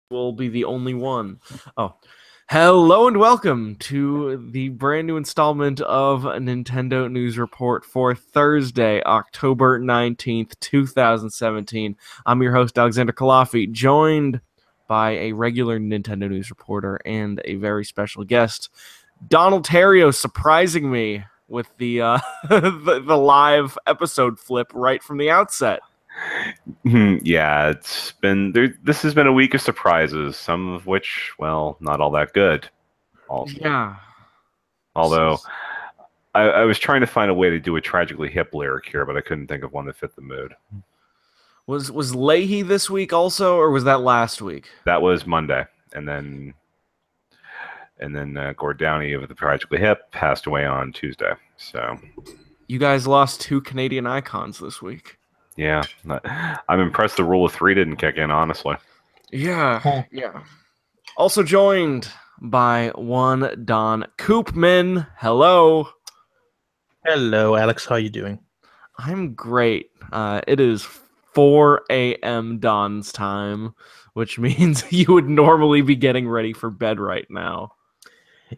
will be the only one. Oh, hello and welcome to the brand new installment of Nintendo News Report for Thursday, October 19th, 2017. I'm your host, Alexander Kalafi, joined by a regular Nintendo News reporter and a very special guest, Donald Terrio, surprising me with the the live episode flip right from the outset. Yeah, it's been there. This has been a week of surprises, some of which, well, not all that good. Yeah. Although I was trying to find a way to do a tragically hip lyric here, but I couldn't think of one that fit the mood. Was Leahy this week also, or was that last week? That was Monday, and then Gord Downey of the Tragically Hip passed away on Tuesday. So You guys lost two Canadian icons this week. yeah, I'm impressed the rule of three didn't kick in, honestly. Yeah. Also joined by one Don Koopman. Hello. Hello, Alex. How you doing? I'm great. It is 4 a.m. Don's time, which means you would normally be getting ready for bed right now.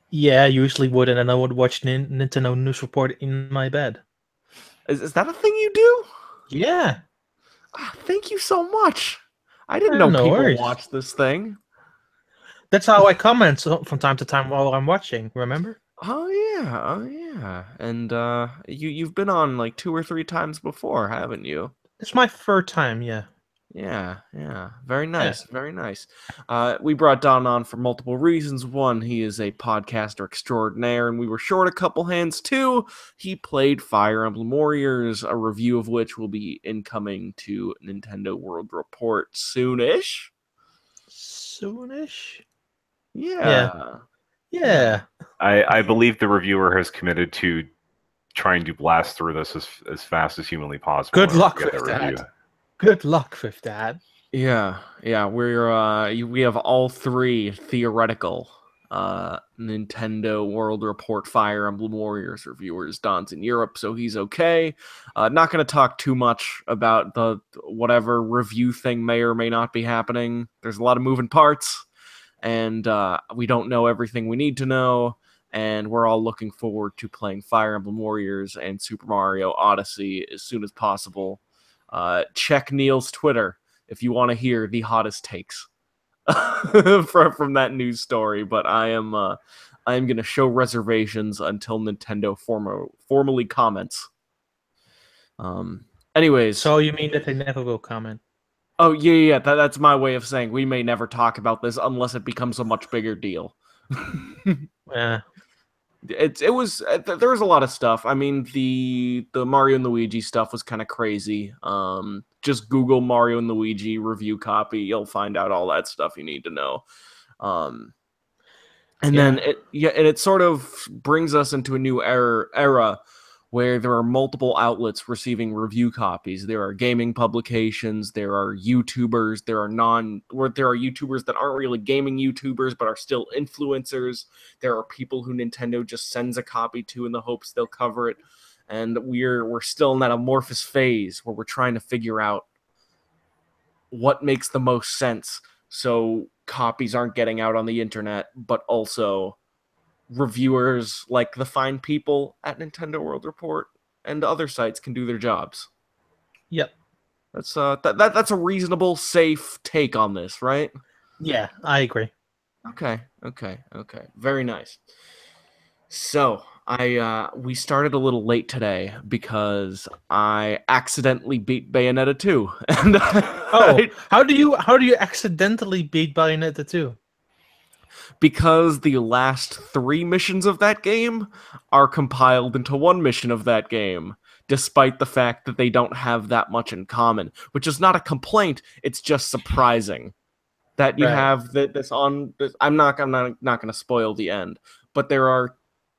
Yeah, I usually would, and then I would watch Nintendo News Report in my bed. Is that a thing you do? Yeah. Thank you so much. I didn't Yeah, know no people worries. watch this thing. That's how I comment from time to time while I'm watching, remember? Oh yeah. And you've been on like 2 or 3 times before, haven't you? It's my third time, yeah. Yeah. Very nice, very nice. We brought Don on for multiple reasons. One, he is a podcaster extraordinaire, and we were short a couple hands. Two, he played Fire Emblem Warriors, a review of which will be incoming to Nintendo World Report soonish. Soonish? Yeah. Yeah. I believe the reviewer has committed to trying to blast through this as fast as humanly possible. Good luck with that. Good luck with that. Yeah. We have all three theoretical Nintendo World Report Fire Emblem Warriors reviewers. Don's in Europe, so he's okay. Not going to talk too much about the whatever review thing may or may not be happening. There's a lot of moving parts, and we don't know everything we need to know. And we're all looking forward to playing Fire Emblem Warriors and Super Mario Odyssey as soon as possible. Check Neil's Twitter if you want to hear the hottest takes from that news story. But I am going to show reservations until Nintendo formally comments. Anyways, so you mean that they never will comment? Oh yeah. That's my way of saying we may never talk about this unless it becomes a much bigger deal. Yeah. There was a lot of stuff. I mean, the Mario and Luigi stuff was kind of crazy. Just Google Mario and Luigi review copy, you'll find out all that stuff you need to know. Then it sort of brings us into a new era where there are multiple outlets receiving review copies. There are gaming publications, there are YouTubers, there are YouTubers that aren't really gaming YouTubers but are still influencers. There are people who Nintendo just sends a copy to in the hopes they'll cover it. And we're still in that amorphous phase where we're trying to figure out what makes the most sense so copies aren't getting out on the internet, but also reviewers like the fine people at Nintendo World Report and other sites can do their jobs. Yep. That's that's a reasonable, safe take on this, right? Yeah, I agree. Okay. Very nice. So we started a little late today because I accidentally beat Bayonetta 2. And how do you accidentally beat Bayonetta 2? Because the last 3 missions of that game are compiled into one mission of that game, despite the fact that they don't have that much in common, which is not a complaint. It's just surprising that you have this on. I'm not going to spoil the end, but there are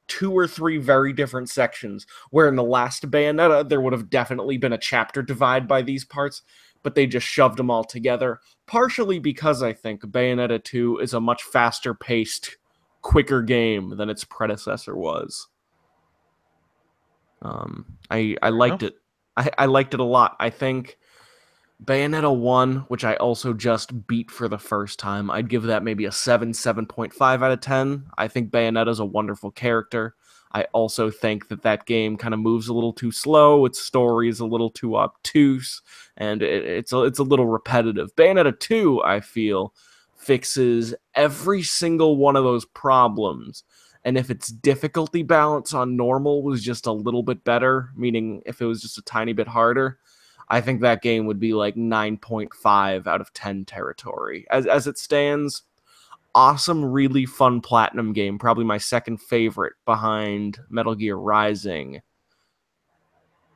2 or 3 very different sections where in the last Bayonetta there would have definitely been a chapter divide by these parts, but they just shoved them all together, partially because I think Bayonetta 2 is a much faster paced, quicker game than its predecessor was. I liked it. I liked it a lot. I think Bayonetta 1, which I also just beat for the first time, I'd give that maybe a 7, 7.5 out of 10. I think Bayonetta's a wonderful character. I also think that game kind of moves a little too slow. Its story is a little too obtuse, and it's a little repetitive. Bayonetta 2, I feel, fixes every single one of those problems. And if its difficulty balance on normal was just a little bit better, meaning if it was just a tiny bit harder, I think that game would be like 9.5 out of 10 territory. As it stands, awesome, really fun platinum game. Probably my second favorite behind Metal Gear Rising.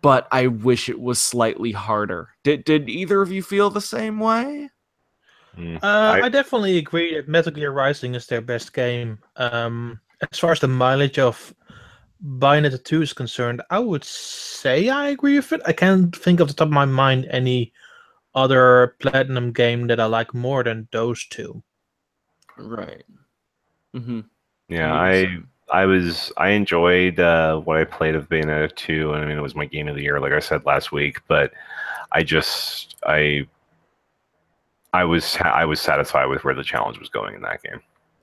But I wish it was slightly harder. Did either of you feel the same way? I definitely agree that Metal Gear Rising is their best game. As far as the mileage of Bayonetta 2 is concerned, I would say I agree with it. I can't think off the top of my mind any other Platinum game that I like more than those two. Right. Mm-hmm. Yeah, Me the same. I enjoyed what I played of Bayonetta 2, and I mean it was my game of the year, like I said last week. But I just I was satisfied with where the challenge was going in that game.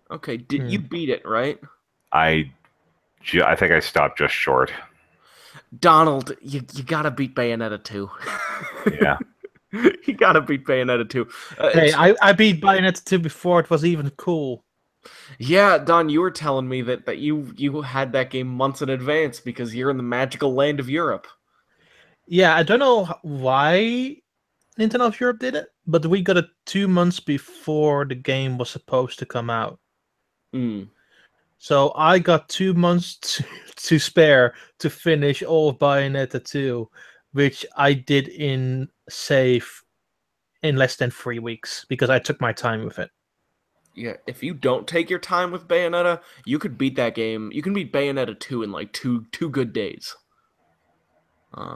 Okay, did you beat it, right? I think I stopped just short. Donald, you gotta beat Bayonetta 2. Yeah. You gotta beat Bayonetta 2. Hey, I beat Bayonetta 2 before it was even cool. Yeah, Don, you were telling me that you had that game months in advance because you're in the magical land of Europe. Yeah, I don't know why Nintendo of Europe did it, but we got it 2 months before the game was supposed to come out. Mm. So I got 2 months to spare to finish all of Bayonetta 2, which I did in save in less than 3 weeks because I took my time with it. Yeah, if you don't take your time with Bayonetta, you could beat that game. You can beat Bayonetta 2 in like two good days.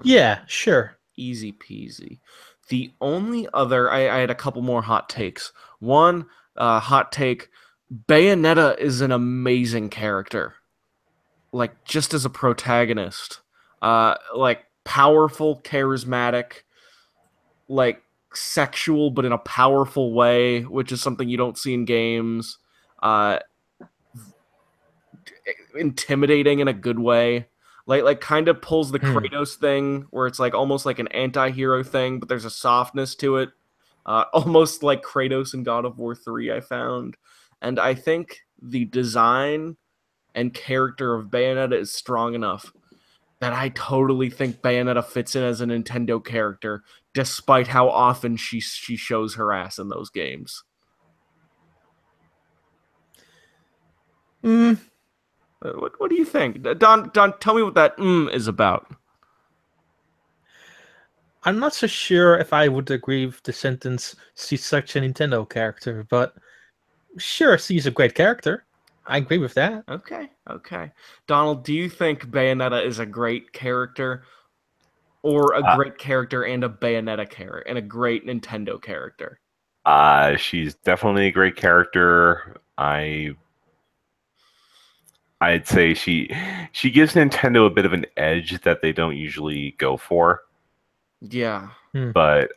Yeah, sure. Easy peasy. The only other, I had a couple more hot takes. One, hot take, Bayonetta is an amazing character. Like, just as a protagonist. Like, powerful, charismatic, like, sexual, but in a powerful way, which is something you don't see in games. Uh, intimidating in a good way. Like kind of pulls the Kratos thing where it's like almost like an anti-hero thing, but there's a softness to it. Almost like Kratos in God of War 3, I found. And I think the design and character of Bayonetta is strong enough that I totally think Bayonetta fits in as a Nintendo character, despite how often she shows her ass in those games. What do you think, Don? Tell me what that is about. I'm not so sure if I would agree with the sentence, she's such a Nintendo character, but sure, she's a great character. I agree with that. Okay. Donald, do you think Bayonetta is a great character, or a Uh, great character and a Bayonetta character, and a great Nintendo character? She's definitely a great character. I'd say she gives Nintendo a bit of an edge that they don't usually go for. Yeah. But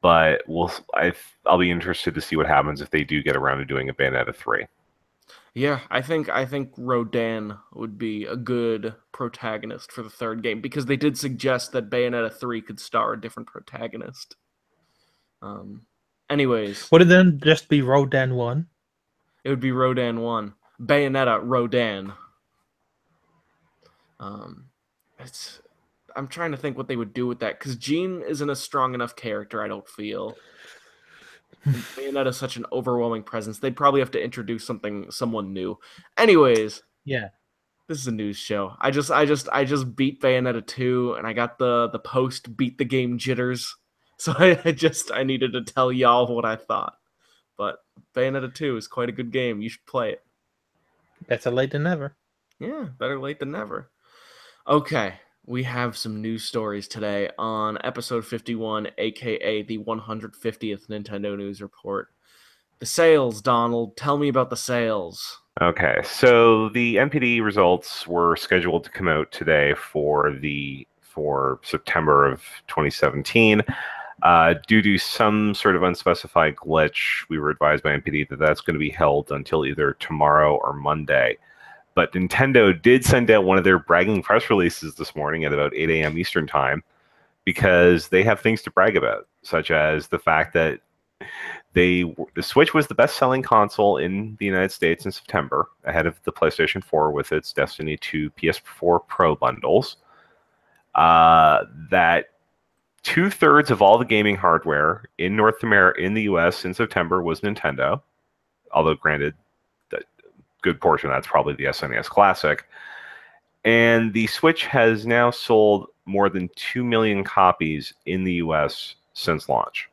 I'll be interested to see what happens if they do get around to doing a Bayonetta 3. Yeah, I think Rodan would be a good protagonist for the third game because they did suggest that Bayonetta 3 could star a different protagonist. Anyways, Would it then just be Rodan 1? it would be Rodan 1. Bayonetta Rodan. It's I'm trying to think what they would do with that because Jean isn't a strong enough character, I don't feel. And Bayonetta's such an overwhelming presence. They'd probably have to introduce someone new. Anyways, Yeah. this is a news show. I just beat Bayonetta 2 and I got the post beat the game jitters. So I needed to tell y'all what I thought. But Bayonetta 2 is quite a good game. You should play it. Better late than never. Yeah, better late than never. Okay, we have some news stories today on episode 51, aka the 150th Nintendo News Report. The sales, Donald. Tell me about the sales. Okay, so the NPD results were scheduled to come out today for September of 2017. Due to some sort of unspecified glitch, we were advised by NPD that that's going to be held until either tomorrow or Monday. But Nintendo did send out one of their bragging press releases this morning at about 8 a.m. Eastern Time because they have things to brag about, such as the fact that the Switch was the best-selling console in the United States in September, ahead of the PlayStation 4 with its Destiny 2 PS4 Pro bundles. That 2/3 of all the gaming hardware in North America, in the US in September, was Nintendo. Although, granted, a good portion of that's probably the SNES Classic. And the Switch has now sold more than 2 million copies in the US since launch.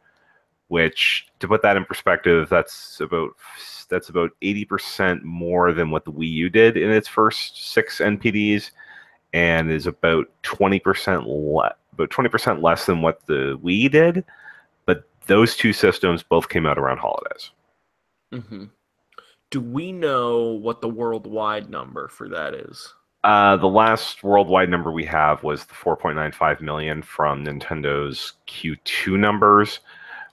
Which, to put that in perspective, that's about 80% more than what the Wii U did in its first 6 NPDs, and is about 20% less than what the Wii did. But those two systems both came out around holidays. Mm-hmm. Do we know what the worldwide number for that is? The last worldwide number we have was the 4.95 million from Nintendo's Q2 numbers.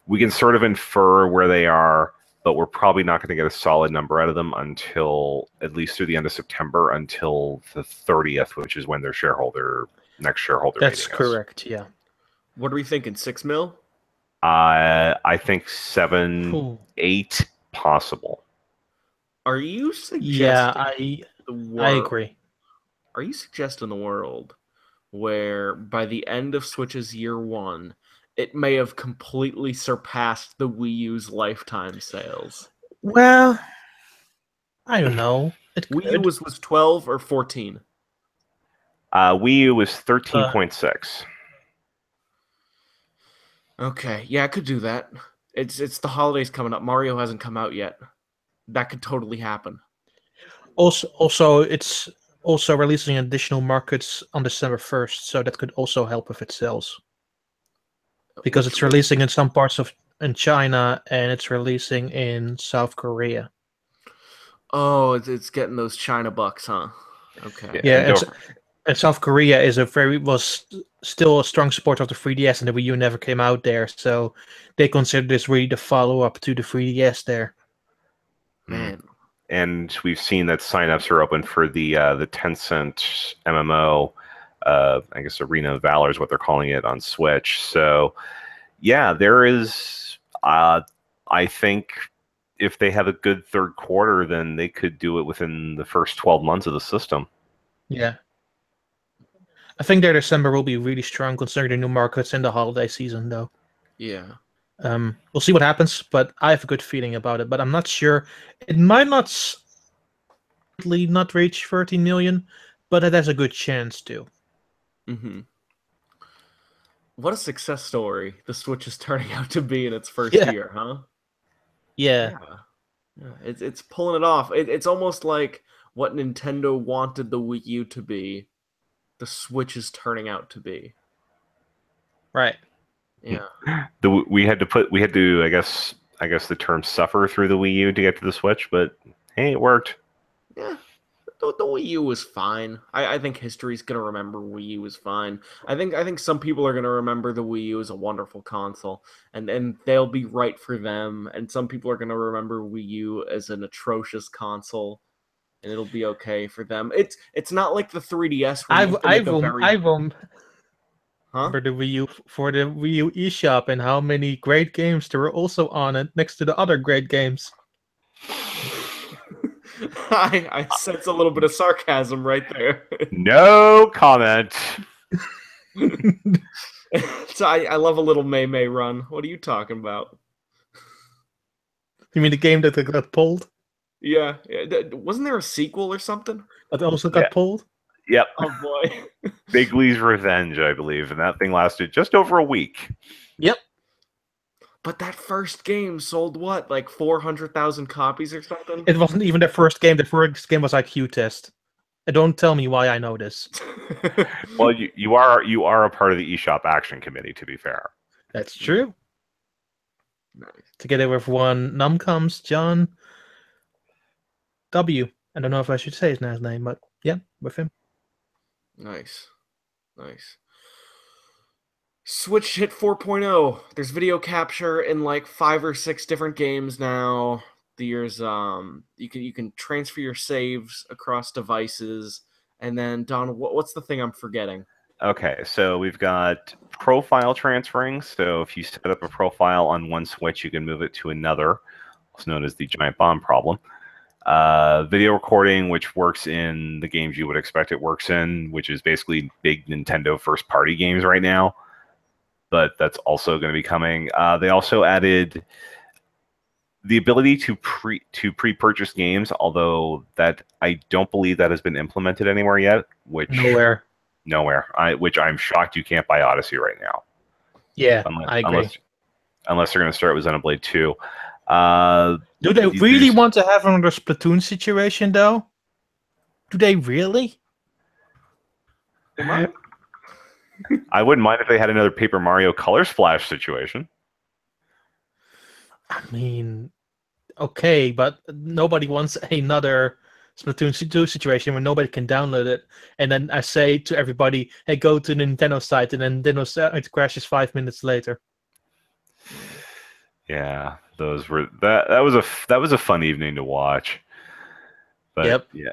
We can sort of infer where they are, but we're probably not going to get a solid number out of them until at least through the end of September, until the 30th, which is when their next shareholder meeting is. That's correct, yeah. What are we thinking, 6 mil? I think 7, 8 possible. Are you suggesting I agree. Are you suggesting the world where by the end of Switch's year one, it may have completely surpassed the Wii U's lifetime sales? Well, I don't know. Wii U was 12 or 14? Wii U was 13.6. Okay, yeah, I could do that. It's the holidays coming up. Mario hasn't come out yet. That could totally happen. Also, it's also releasing additional markets on December 1st, so that could also help with its sales. Because it's releasing in some parts in China, and it's releasing in South Korea. Oh, it's getting those China bucks, huh? Okay. Yeah, and South Korea was still a strong supporter of the 3DS, and the Wii U never came out there, so they consider this really the follow-up to the 3DS there. Man. And we've seen that signups are open for the Tencent MMO, I guess Arena of Valor is what they're calling it on Switch. So, yeah, there is. I think if they have a good third quarter, then they could do it within the first 12 months of the system. Yeah. I think their December will be really strong considering the new markets in the holiday season, though. Yeah. We'll see what happens, but I have a good feeling about it. But I'm not sure. It might not reach 13 million, but it has a good chance to. Mm-hmm. What a success story the Switch is turning out to be in its first year, huh? Yeah. It's pulling it off. It's almost like what Nintendo wanted the Wii U to be, the Switch is turning out to be. Right. Yeah. We had to I guess the term suffer through the Wii U to get to the Switch, but hey, it worked. Yeah. The Wii U was fine. I think history's gonna remember Wii U was fine. I think some people are gonna remember the Wii U as a wonderful console, and they'll be right for them. And some people are gonna remember Wii U as an atrocious console, and it'll be okay for them. It's not like the 3DS. For the Wii U, for the Wii U eShop, and how many great games there were also on it next to the other great games. I sense a little bit of sarcasm right there. No comment. So I love a little May run. What are you talking about? You mean the game that got pulled? Yeah. Wasn't there a sequel or something? That also got pulled? Yep. Oh boy. Big Lee's Revenge, I believe, and that thing lasted just over a week. Yep. But that first game sold what, like 400,000 copies or something? It wasn't even the first game. The first game was IQ Test. Don't tell me why I know this. Well, you are a part of the eShop Action Committee, to be fair. That's true. Nice. Together with one Numcoms, John W. I don't know if I should say his name, but yeah, with him. Nice. Switch hit 4.0. There's video capture in like 5 or 6 different games now. There's you can transfer your saves across devices. And then Don, what's the thing I'm forgetting? Okay, so we've got profile transferring. So if you set up a profile on one Switch, you can move it to another. It's known as the giant bomb problem. Video recording, which works in the games you would expect it works in, which is basically big Nintendo first-party games right now. But that's also going to be coming. They also added the ability to pre-purchase games, although that I don't believe that has been implemented anywhere yet. Nowhere. Which I'm shocked you can't buy Odyssey right now. Yeah, I agree. Unless they're going to start with Xenoblade 2. Do they really want to have another Splatoon situation, though? Do they really? I wouldn't mind if they had another Paper Mario Color Splash situation. I mean, okay, but nobody wants another Splatoon 2 situation where nobody can download it. And then I say to everybody, hey, go to the Nintendo site, and then Nintendo site crashes 5 minutes later. Yeah, those were that was a fun evening to watch. But yeah.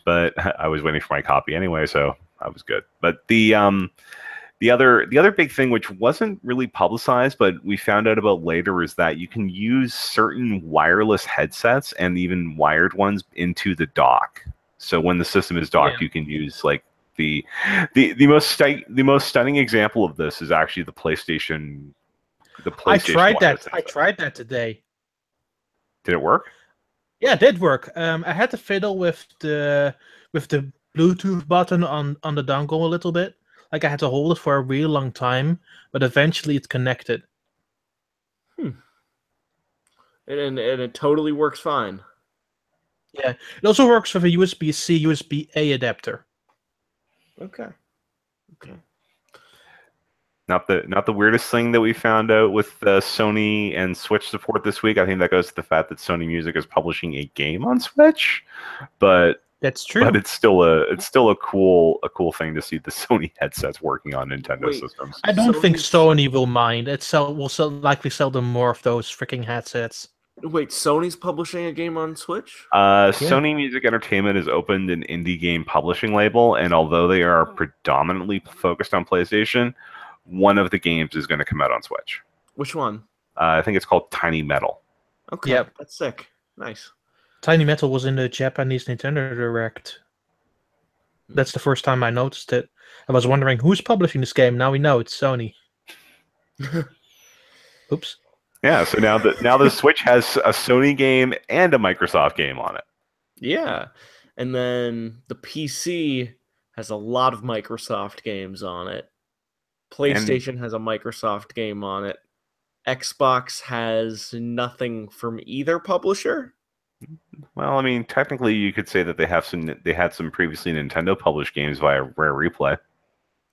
But I was waiting for my copy anyway, so I was good. But the other big thing, which wasn't really publicized, but we found out about later, is that you can use certain wireless headsets and even wired ones into the dock. So when the system is docked, you can use like the most stunning example of this is actually the PlayStation. I tried that. I tried that today. Did it work? Yeah, it did work. I had to fiddle with the Bluetooth button on the dongle a little bit. Like I had to hold it for a really long time, but eventually it connected. And it totally works fine. Yeah, it also works with a USB-C, USB-A adapter. Okay. Not the weirdest thing that we found out with Sony and Switch support this week. I think that goes to the fact that Sony Music is publishing a game on Switch, but that's true. But it's still a cool thing to see the Sony headsets working on Nintendo systems. I don't think Sony will mind. Will likely sell them more of those freaking headsets. Wait, Sony's publishing a game on Switch? Sony Music Entertainment has opened an indie game publishing label, and although they are predominantly focused on PlayStation, one of the games is going to come out on Switch. Which one? I think it's called Tiny Metal. Okay, yep. That's sick. Nice. Tiny Metal was in the Japanese Nintendo Direct. That's the first time I noticed it. I was wondering who's publishing this game. Now we know it's Sony. Oops. Yeah, so now the Switch has a Sony game and a Microsoft game on it. Yeah, and then the PC has a lot of Microsoft games on it. PlayStation has a Microsoft game on it. Xbox has nothing from either publisher. Well, I mean, technically, you could say that they had some previously Nintendo published games via Rare Replay.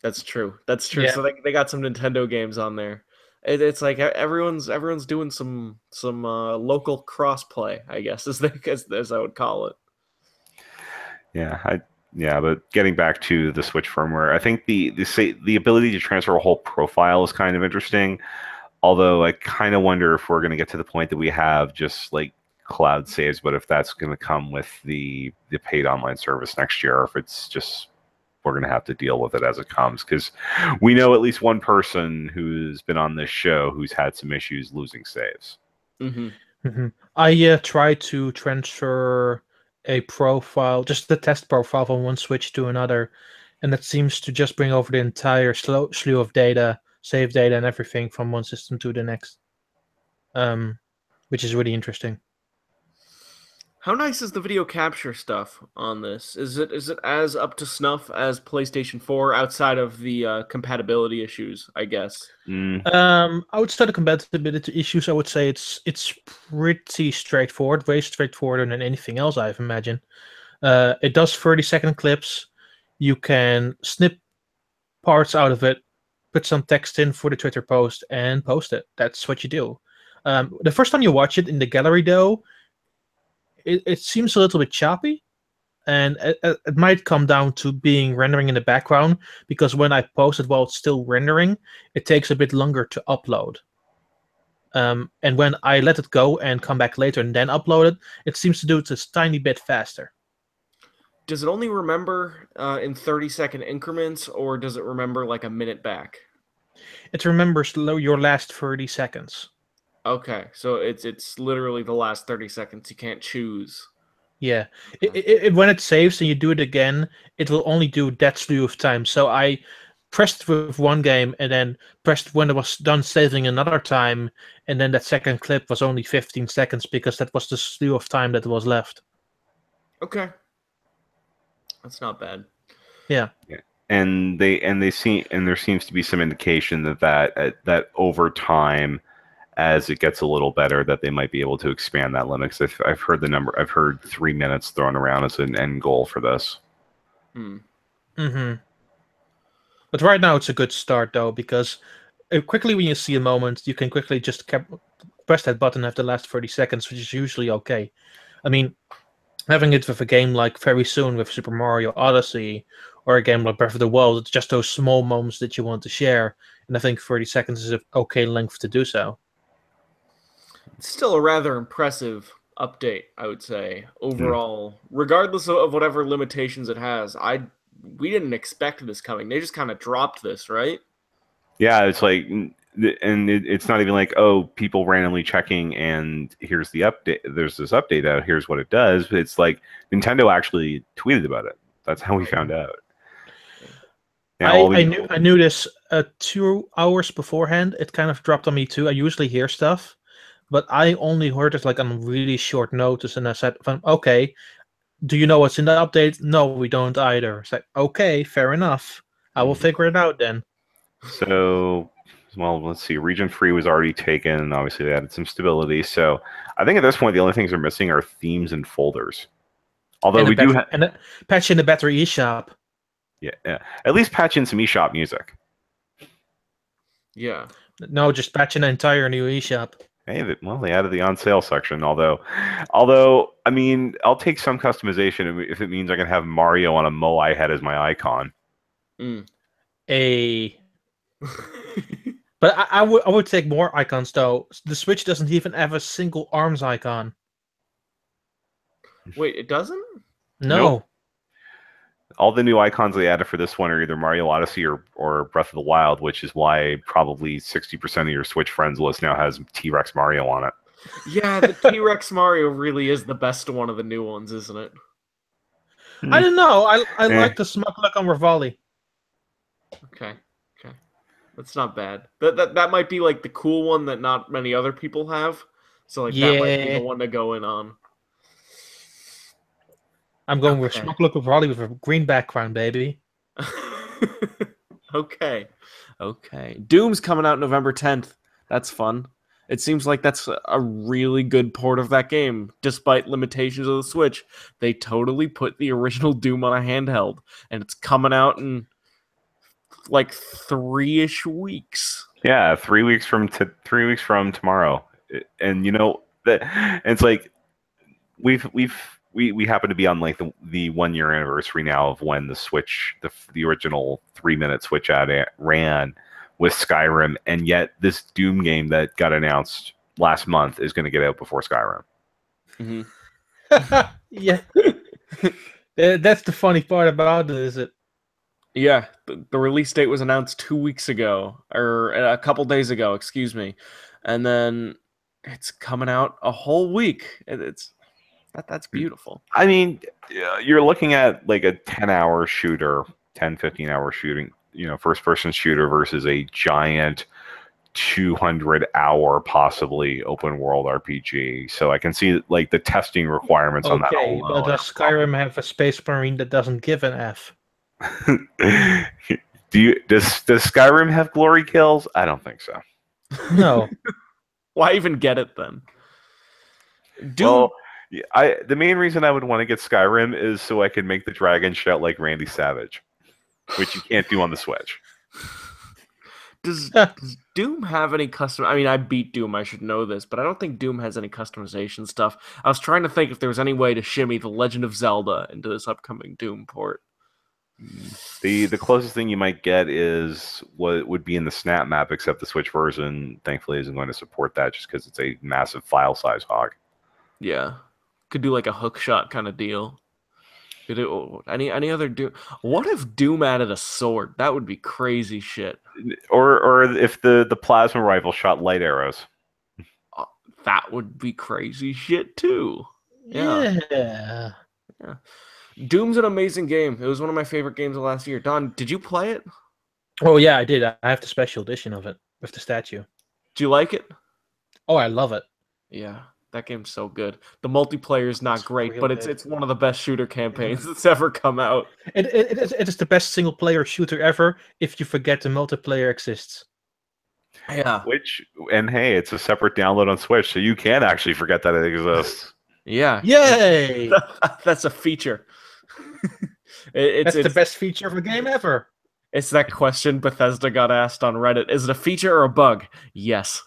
That's true. Yeah. So they got some Nintendo games on there. It's like everyone's doing some local crossplay, I guess, as I would call it. Yeah, but getting back to the Switch firmware, I think the ability to transfer a whole profile is kind of interesting. Although I kind of wonder if we're going to get to the point that we have just like cloud saves, but if that's going to come with the paid online service next year, or if it's just we're going to have to deal with it as it comes, because we know at least one person who's been on this show who's had some issues losing saves. Mm-hmm. Mm-hmm. I tried to transfer a profile, just the test profile from one Switch to another, and that seems to just bring over the entire slew of data, save data and everything from one system to the next, which is really interesting. How nice is the video capture stuff on this? Is it as up to snuff as PlayStation 4 outside of the compatibility issues, I guess? Outside of compatibility issues, I would say it's pretty straightforward, way straightforwarder than anything else I've imagined. It does 30-second clips. You can snip parts out of it, put some text in for the Twitter post, and post it. That's what you do. The first time you watch it in the gallery, though, it seems a little bit choppy. And it might come down to being rendering in the background, because when I post it while it's still rendering, it takes a bit longer to upload. And when I let it go and come back later and then upload it, it seems to do it a tiny bit faster. Does it only remember in 30-second increments, or does it remember like a minute back? It remembers your last 30 seconds. Okay, so it's literally the last 30 seconds. You can't choose. Yeah. When it saves and you do it again, it will only do that slew of times. So I pressed with one game and then pressed when it was done saving another time, and then that second clip was only 15 seconds because that was the slew of time that was left. Okay. That's not bad. Yeah. And there seems to be some indication that over time, as it gets a little better, that they might be able to expand that limit. Because I've heard the number. I've heard 3 minutes thrown around as an end goal for this. Mm-hmm. But right now it's a good start though, because quickly when you see a moment, you can quickly just press that button after the last 30 seconds, which is usually okay. I mean, having it with a game like very soon with Super Mario Odyssey or a game like Breath of the Wild, it's just those small moments that you want to share, and I think 30 seconds is an okay length to do so. It's still a rather impressive update, I would say, overall. Regardless of whatever limitations it has, we didn't expect this coming. They just kind of dropped this, right? Yeah, it's like, and it's not even like, oh, people randomly checking and here's the update. There's this update out. Here's what it does. It's like Nintendo actually tweeted about it. That's how we found out. I knew this 2 hours beforehand. It kind of dropped on me too. I usually hear stuff, but I only heard it like on really short notice, and I said, "Okay, do you know what's in the update?" No, we don't either. It's like, okay, fair enough. I will figure it out then. So, well, let's see. Region 3 was already taken. Obviously, they added some stability. So, I think at this point, the only things they're missing are themes and folders. Although we do have a patch in the better eShop. Yeah, at least patch in some eShop music. Yeah. No, just patch in an entire new eShop. Hey, well, they added the on-sale section. Although, I mean, I'll take some customization if it means I can have Mario on a Moai head as my icon. But I would take more icons though. The Switch doesn't even have a single arms icon. Wait, it doesn't? No. Nope. All the new icons they added for this one are either Mario Odyssey or Breath of the Wild, which is why probably 60% of your Switch friends list now has T-Rex Mario on it. Yeah, the T-Rex Mario really is the best one of the new ones, isn't it? I don't know. I like the smug look on Rivali. Okay. That's not bad. That might be like the cool one that not many other people have. So like that might be the one to go in on. I'm going with smug look of Raleigh with a green background, baby. Okay. Doom's coming out November 10th. That's fun. It seems like that's a really good port of that game. Despite limitations of the Switch, they totally put the original Doom on a handheld, and it's coming out in like 3-ish weeks. Yeah, 3 weeks from 3 weeks from tomorrow. And you know that it's like we happen to be on like the 1 year anniversary now of when the Switch, the original 3-minute Switch ad ran with Skyrim, and yet this Doom game that got announced last month is going to get out before Skyrim. Yeah. That's the funny part about it, is it? Yeah, the release date was announced 2 weeks ago, or a couple days ago, excuse me, and then it's coming out a whole week. That's beautiful. I mean, you're looking at like a 10-hour shooter, 10-15-hour shooting, first-person shooter versus a giant 200-hour possibly open-world RPG. So I can see like the testing requirements on that. Okay, but does Skyrim have a Space Marine that doesn't give an F? Does Skyrim have glory kills? I don't think so. No. Why even get it then? Well, the main reason I would want to get Skyrim is so I can make the dragon shout like Randy Savage, which you can't do on the Switch. Does Doom have any custom? I mean, I beat Doom. I should know this, but I don't think Doom has any customization stuff. I was trying to think if there was any way to shimmy The Legend of Zelda into this upcoming Doom port. The closest thing you might get is what would be in the Snap Map, except the Switch version, thankfully, isn't going to support that just because it's a massive file size hog. Yeah, could do like a hook shot kind of deal. Could do any other Doom? What if Doom added a sword? That would be crazy shit. Or if the plasma rifle shot light arrows. That would be crazy shit too. Yeah. Doom's an amazing game. It was one of my favorite games of last year. Don, did you play it? Oh yeah, I did. I have the special edition of it with the statue. Do you like it? Oh, I love it. Yeah, that game's so good. The multiplayer is not great, but good. it's one of the best shooter campaigns that's ever come out. It is the best single player shooter ever if you forget the multiplayer exists. Yeah. Hey, it's a separate download on Switch, so you can actually forget that it exists. Yeah. Yay! That's a feature. It's the best feature of a game ever. It's that question Bethesda got asked on Reddit. Is it a feature or a bug? Yes.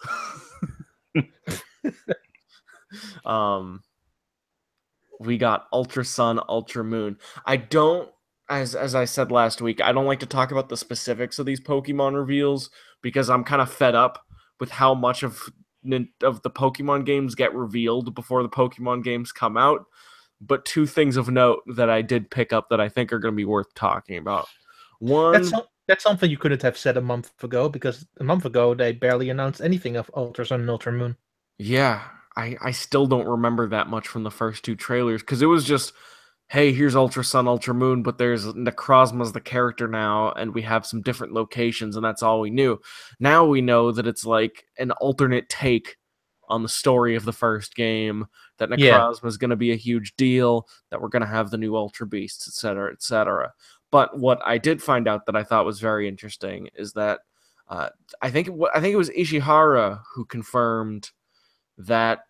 We got Ultra Sun, Ultra Moon. I don't, as I said last week, I don't like to talk about the specifics of these Pokemon reveals because I'm kind of fed up with how much of the Pokemon games get revealed before the Pokemon games come out. But two things of note that I did pick up that I think are going to be worth talking about. One, that's something you couldn't have said a month ago, because a month ago they barely announced anything of Ultra Sun and Ultra Moon. Yeah, I still don't remember that much from the first two trailers because it was just, hey, here's Ultra Sun, Ultra Moon, but there's Necrozma's the character now, and we have some different locations, and that's all we knew. Now we know that it's like an alternate take on the story of the first game, that Necrozma is going to be a huge deal, that we're going to have the new Ultra Beasts, etc., etc. But what I did find out that I thought was very interesting is that I think it was Ishihara who confirmed that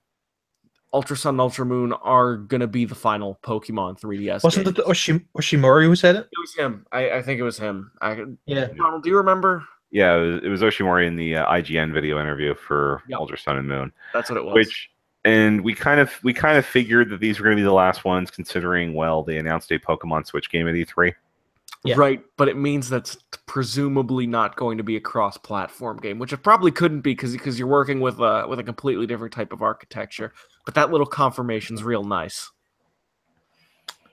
Ultra Sun and Ultra Moon are going to be the final Pokemon 3DS Wasn't games. it Oshimori who said it? It was him. I think it was him. Yeah. Donald, do you remember? Yeah, it was Oshimori in the IGN video interview for Ultra Sun and Moon. That's what it was. And we kind of figured that these were going to be the last ones, considering, well, they announced a Pokemon Switch game at E3. Yeah. Right, but it means that's presumably not going to be a cross-platform game, which it probably couldn't be because you're working with a completely different type of architecture. But that little confirmation's real nice.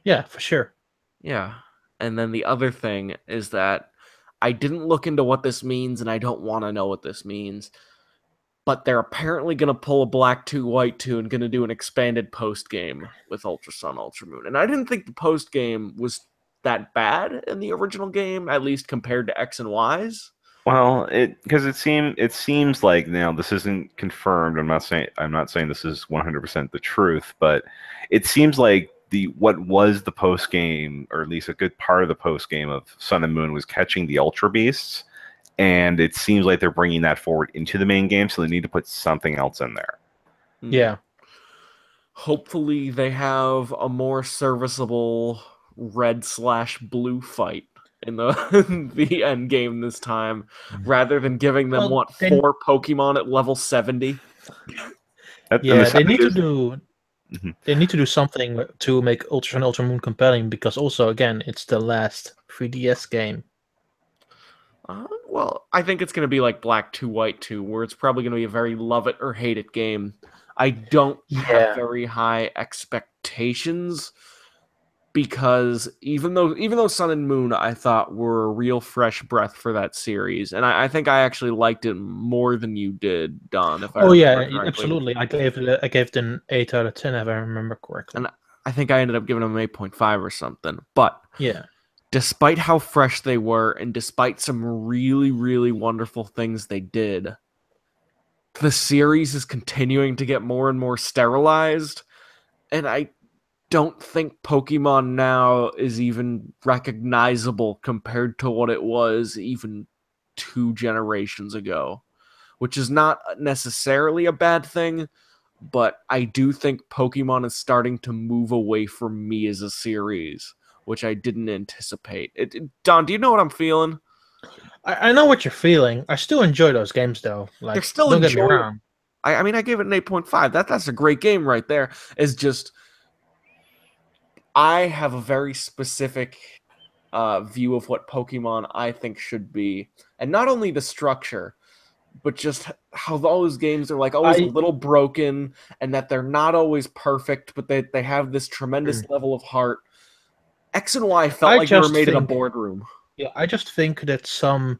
Yeah, for sure. Yeah, and then the other thing is that I didn't look into what this means, and I don't want to know what this means. But they're apparently going to pull a Black 2, White 2 and going to do an expanded post-game with Ultra Sun, Ultra Moon. And I didn't think the post-game was that bad in the original game, at least compared to X and Y's. Well, it seems like, now this isn't confirmed. I'm not saying this is 100% the truth, but it seems like what was the post game, or at least a good part of the post game of Sun and Moon, was catching the Ultra Beasts, and it seems like they're bringing that forward into the main game, so they need to put something else in there. Yeah. Hopefully, they have a more serviceable red/blue fight in the end game this time, rather than giving them 4 Pokemon at level 70. They need to do. They need to do something to make Ultra and Ultra Moon compelling, because also, again, it's the last 3DS game. Well, I think it's going to be like Black 2, White 2, where it's probably going to be a very love it or hate it game. I don't have very high expectations, because even though Sun and Moon I thought were a real fresh breath for that series, and I think I actually liked it more than you did, Don. Absolutely. I gave it an 8 out of 10 if I remember correctly. And I think I ended up giving them an 8.5 or something. But yeah, despite how fresh they were, and despite some really, really wonderful things they did, the series is continuing to get more and more sterilized, and I don't think Pokemon now is even recognizable compared to what it was even 2 generations ago, which is not necessarily a bad thing, but I do think Pokemon is starting to move away from me as a series, which I didn't anticipate. Don, do you know what I'm feeling? I know what you're feeling. I still enjoy those games, though. Like, They're still don't get me enjoyable. wrong. I mean, I gave it an 8.5. That's a great game right there. It's just I have a very specific view of what Pokemon I think should be, and not only the structure, but just how those games are like always a little broken, and that they're not always perfect, but they have this tremendous level of heart. X and Y felt like they were made in a boardroom. Yeah, I just think that some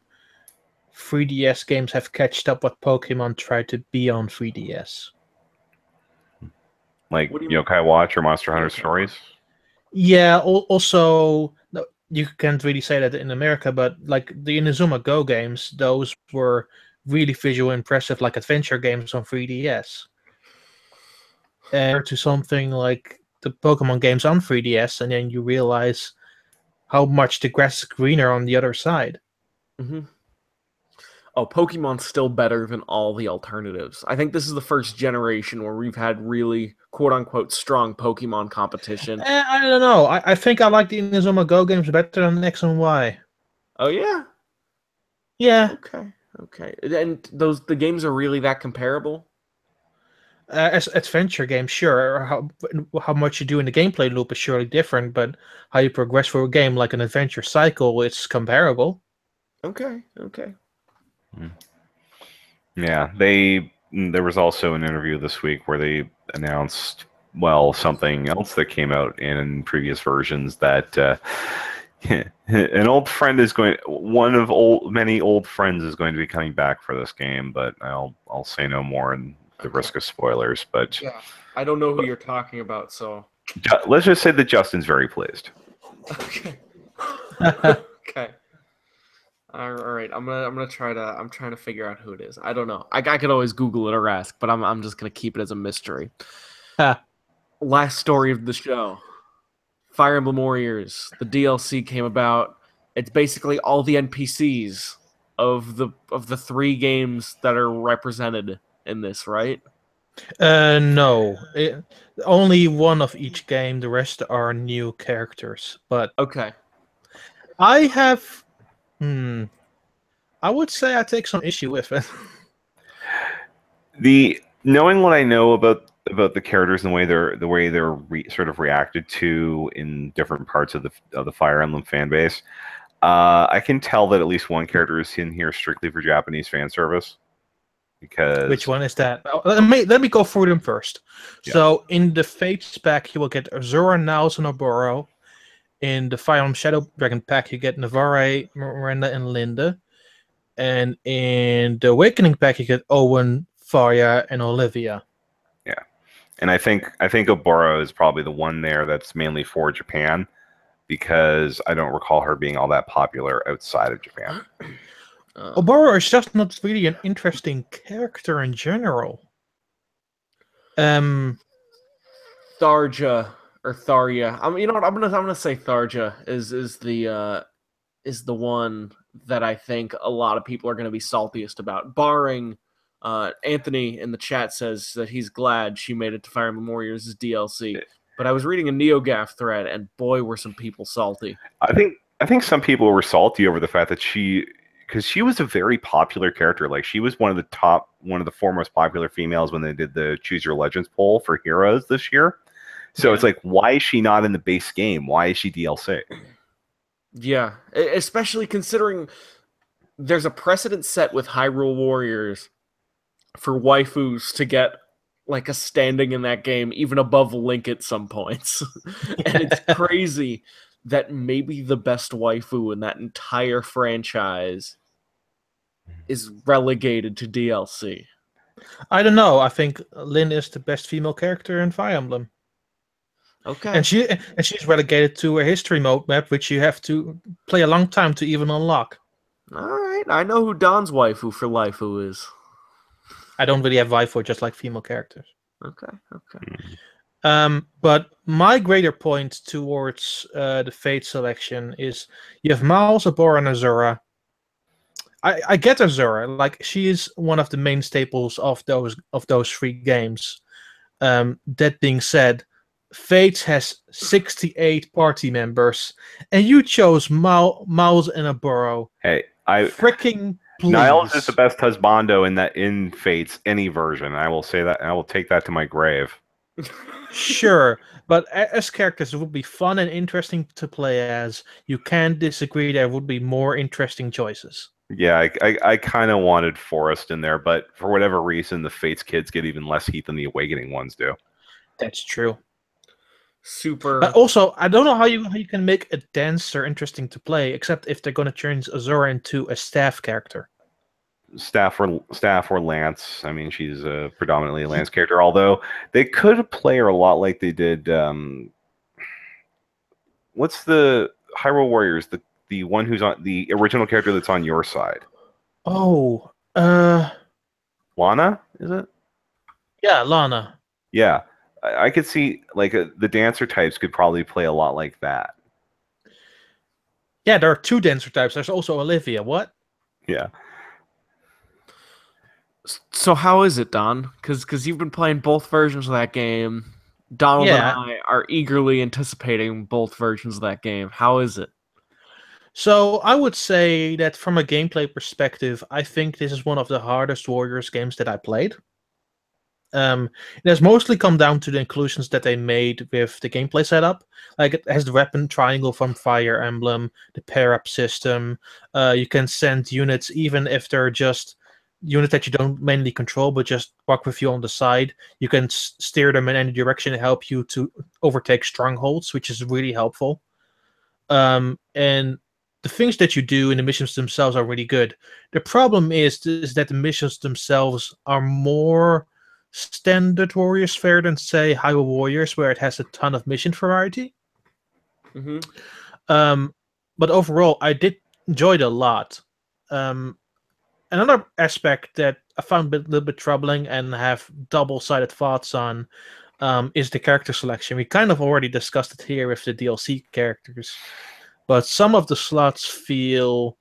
3DS games have catched up what Pokemon tried to be on 3DS. Like Yokai Watch or Monster Hunter Stories? Yeah, also, you can't really say that in America, but like the Inazuma Go games, those were really visually impressive, like adventure games on 3DS. To something like the Pokemon games on 3DS, and then you realize how much the grass is greener on the other side. Mm-hmm. Oh, Pokemon's still better than all the alternatives. I think this is the first generation where we've had really quote-unquote strong Pokemon competition. I don't know. I think I like the Inazuma Go games better than X and Y. Oh, yeah? Yeah. Okay. And the games are really that comparable? As adventure games, sure. How much you do in the gameplay loop is surely different, but how you progress through a game like an adventure cycle, it's comparable. Okay. Yeah, there was also an interview this week where they announced, something else that came out in previous versions, that an old friend is one of many old friends is going to be coming back for this game, but I'll say no more in the risk of spoilers. But yeah, I don't know who you're talking about, so let's just say that Justin's very pleased. Okay. Okay. All right, I'm trying to figure out who it is. I don't know. I could always Google it or ask, but I'm just gonna keep it as a mystery. Last story of the show: Fire Emblem Warriors. The DLC came about. It's basically all the NPCs of the 3 games that are represented in this, right? No, only one of each game. The rest are new characters. But okay, I have. I would say I take some issue with it. Knowing what I know about the characters and the way they're sort of reacted to in different parts of the Fire Emblem fan base, I can tell that at least one character is in here strictly for Japanese fan service. Because which one is that? Let me go through them first. Yeah. So in the Fates pack, you will get Azura, Niles, and Oboro. In the Fire Emblem Shadow Dragon pack, you get Navarre, Miranda, and Linda. And in the Awakening pack, you get Owen, Faria, and Olivia. Yeah, and I think Oboro is probably the one there that's mainly for Japan, because I don't recall her being all that popular outside of Japan. Oboro is just not really an interesting character in general. Tharja or Tharia. You know what? I'm gonna say Tharja is the one that I think a lot of people are going to be saltiest about, barring Anthony in the chat says that he's glad she made it to Fire Emblem Warriors' DLC. But I was reading a NeoGAF thread, and boy, were some people salty. I think some people were salty over the fact that because she was a very popular character. Like, she was one of the 4 most popular females when they did the Choose Your Legends poll for Heroes this year. So It's like, why is she not in the base game? Why is she DLC? Yeah, especially considering there's a precedent set with Hyrule Warriors for waifus to get like a standing in that game, even above Link at some points. And it's crazy that maybe the best waifu in that entire franchise is relegated to DLC. I don't know. I think Lyn is the best female character in Fire Emblem. Okay. And she's relegated to a history mode map, which you have to play a long time to even unlock. All right, I know who Don's waifu for Laifu is. I don't really have waifu, just like female characters. Okay. But my greater point towards the Fate selection is you have Miles, Abora, and Azura. I get Azura, like, she is one of the main staples of those 3 games. That being said, Fate has 68 party members, and you chose Miles and Aboro. Hey, Freaking Niles is the please. best husbando in Fates any version. I will say that. I will take that to my grave. Sure, but as characters, it would be fun and interesting to play as. You can't disagree. There would be more interesting choices. Yeah, I kind of wanted Forest in there, but for whatever reason, the Fates kids get even less heat than the Awakening ones do. That's true. Super. But also, I don't know how you can make a dancer interesting to play, except if they're going to change Azora into a staff character. Staff or Lance. I mean, she's predominantly a Lance character. Although they could play her a lot like they did. What's the Hyrule Warriors? The one who's on the original character that's on your side. Oh, Lana, is it? yeah, Lana. Yeah, I could see like the dancer types could probably play a lot like that. Yeah, there are two dancer types. There's also Olivia. What? Yeah. So how is it, Don? Because you've been playing both versions of that game. Donald and I are eagerly anticipating both versions of that game. How is it? So I would say that from a gameplay perspective, I think this is one of the hardest Warriors games that I played. It has mostly come down to the inclusions that they made with the gameplay setup. Like it has the weapon triangle from Fire Emblem, the pair-up system. You can send units even if they're just units that you don't mainly control, but just walk with you on the side. You can steer them in any direction and help you to overtake strongholds, which is really helpful. And the things that you do in the missions themselves are really good. The problem is that the missions themselves are more standard Warriors fare than, say, Hyrule Warriors, where it has a ton of mission variety. Mm-hmm. But overall, I did enjoy it a lot. Another aspect that I found a little bit troubling and have double-sided thoughts on is the character selection. We kind of already discussed it here with the DLC characters, but some of the slots feel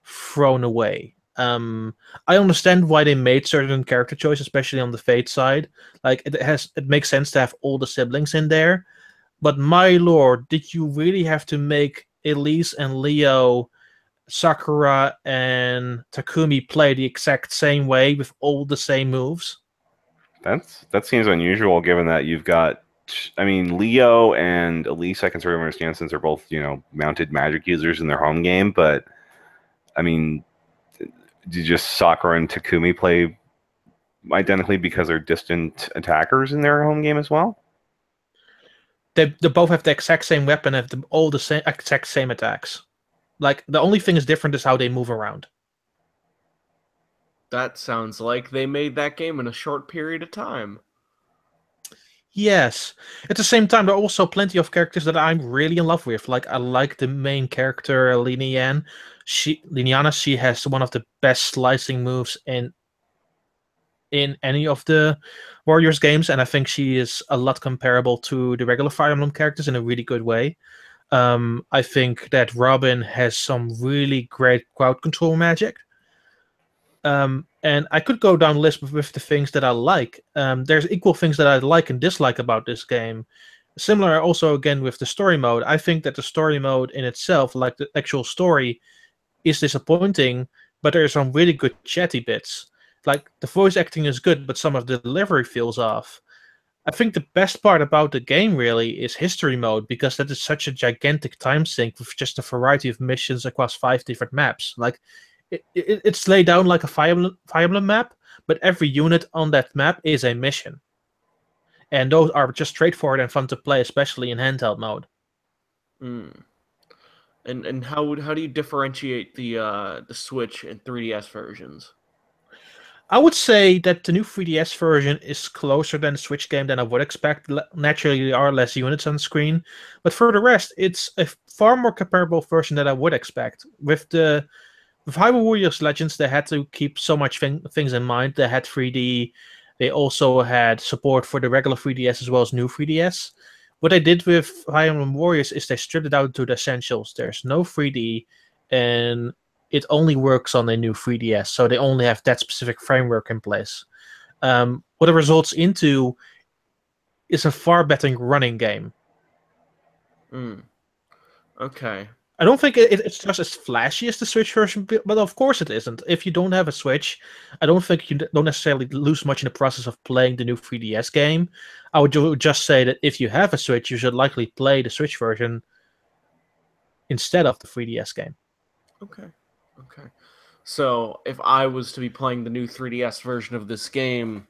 thrown away. I understand why they made certain character choices, especially on the Fate side. Like it makes sense to have all the siblings in there, but my lord, did you really have to make Elise and Leo, Sakura and Takumi play the exact same way with all the same moves? That seems unusual, given that you've got. I mean, Leo and Elise, I can sort of understand since they're both mounted magic users in their home game, but I mean, do just Sakura and Takumi play identically because they're distant attackers in their home game as well? They both have the exact same weapon, have all the same exact same attacks. Like the only thing is different is how they move around. That sounds like they made that game in a short period of time. Yes. At the same time, there are also plenty of characters that I'm really in love with. Like I like the main character, Liniana. She has one of the best slicing moves in any of the Warriors games, and I think she is a lot comparable to the regular Fire Emblem characters in a really good way. I think that Robin has some really great crowd control magic. And I could go down the list with the things that I like. There's equal things that I like and dislike about this game. Similar also again with the story mode. I think that the story mode in itself, like the actual story, is disappointing, but there are some really good chatty bits. Like the voice acting is good, but some of the delivery feels off. I think the best part about the game really is history mode, because that is such a gigantic time sink with just a variety of missions across 5 different maps. Like it's laid down like a Fire Emblem map, but every unit on that map is a mission. And those are just straightforward and fun to play, especially in handheld mode. Mm. And how do you differentiate the Switch and 3DS versions? I would say that the new 3DS version is closer than the Switch game than I would expect. Naturally, there are less units on screen, but for the rest, it's a far more comparable version than I would expect. With Hyrule Warriors Legends, they had to keep so much things in mind. They had 3D. They also had support for the regular 3DS as well as new 3DS. What they did with Fire Emblem Warriors is they stripped it out to the essentials. There's no 3D, and it only works on the new 3DS, so they only have that specific framework in place. What it results into is a far better running game. Okay. I don't think it's just as flashy as the Switch version, but of course it isn't. If you don't have a Switch, I don't think you don't necessarily lose much in the process of playing the new 3DS game. I would just say that if you have a Switch, you should likely play the Switch version instead of the 3DS game. Okay. So if I was to be playing the new 3DS version of this game,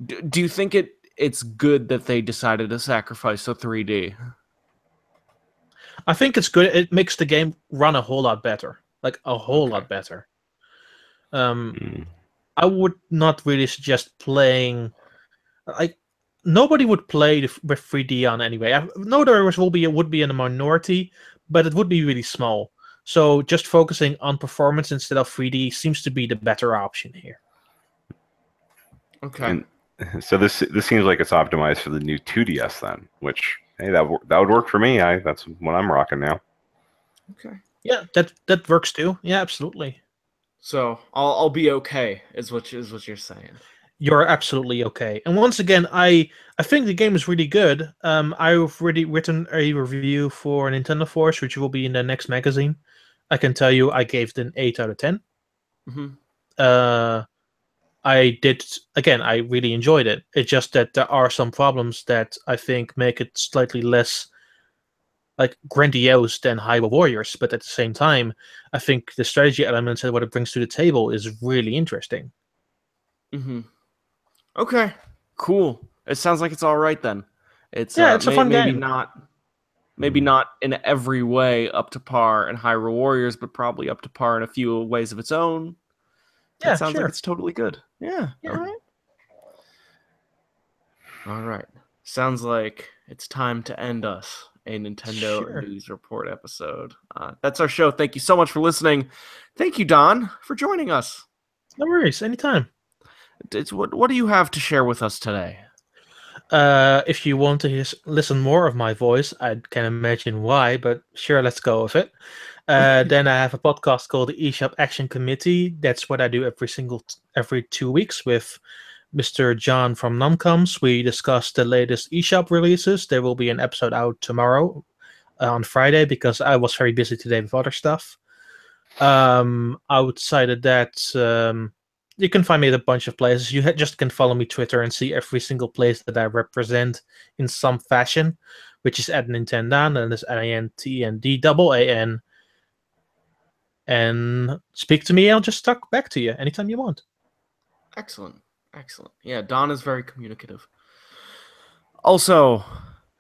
do you think it's good that they decided to sacrifice the 3D? I think it's good. It makes the game run a whole lot better, like a whole lot better. I would not really suggest playing. Like nobody would play with 3D on anyway. I know there would be in a minority, but it would be really small. So just focusing on performance instead of 3D seems to be the better option here. Okay. And so this seems like it's optimized for the new 2DS then, which hey, that would work for me. That's what I'm rocking now. Okay. Yeah, that works too. Yeah, absolutely. So I'll be okay, is what you're saying. You're absolutely okay. And once again, I think the game is really good. I've already written a review for Nintendo Force, which will be in the next magazine. I can tell you, I gave it an 8 out of 10. Mm-hmm. I really enjoyed it. It's just that there are some problems that I think make it slightly less like grandiose than Hyrule Warriors, but at the same time, I think the strategy elements and what it brings to the table is really interesting. Mm-hmm. Okay, cool. It sounds like it's all right then. It's a fun maybe game. Maybe not in every way up to par in Hyrule Warriors, but probably up to par in a few ways of its own. That sounds like it's totally good. Yeah. All right. All right. Sounds like it's time to end us a Nintendo News Report episode. That's our show. Thank you so much for listening. Thank you, Don, for joining us. No worries. Anytime. What do you have to share with us today? If you want to listen more of my voice, I can imagine why, but sure, let's go with it. Then I have a podcast called the eShop Action Committee. That's what I do every 2 weeks with Mr. John from Nomcoms. We discuss the latest eShop releases. There will be an episode out tomorrow on Friday because I was very busy today with other stuff. Outside of that, you can find me at a bunch of places. You just can follow me Twitter and see every single place that I represent in some fashion, which is at Nintendan, and it's NINTNDAAN. And speak to me, I'll just talk back to you anytime you want. Excellent. Yeah, Don is very communicative. Also,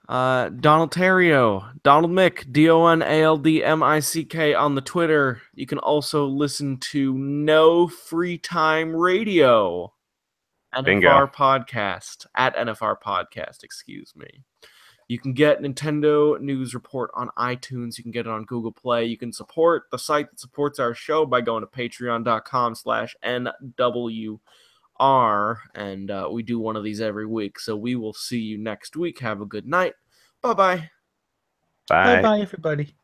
Donald Terrio, Donald Mick, DONALDMICK on the Twitter. You can also listen to No Free Time Radio, NFR Podcast, at NFR Podcast, excuse me. You can get Nintendo News Report on iTunes. You can get it on Google Play. You can support the site that supports our show by going to patreon.com/NWR. And we do one of these every week. So we will see you next week. Have a good night. Bye-bye. Bye. Bye-bye, everybody.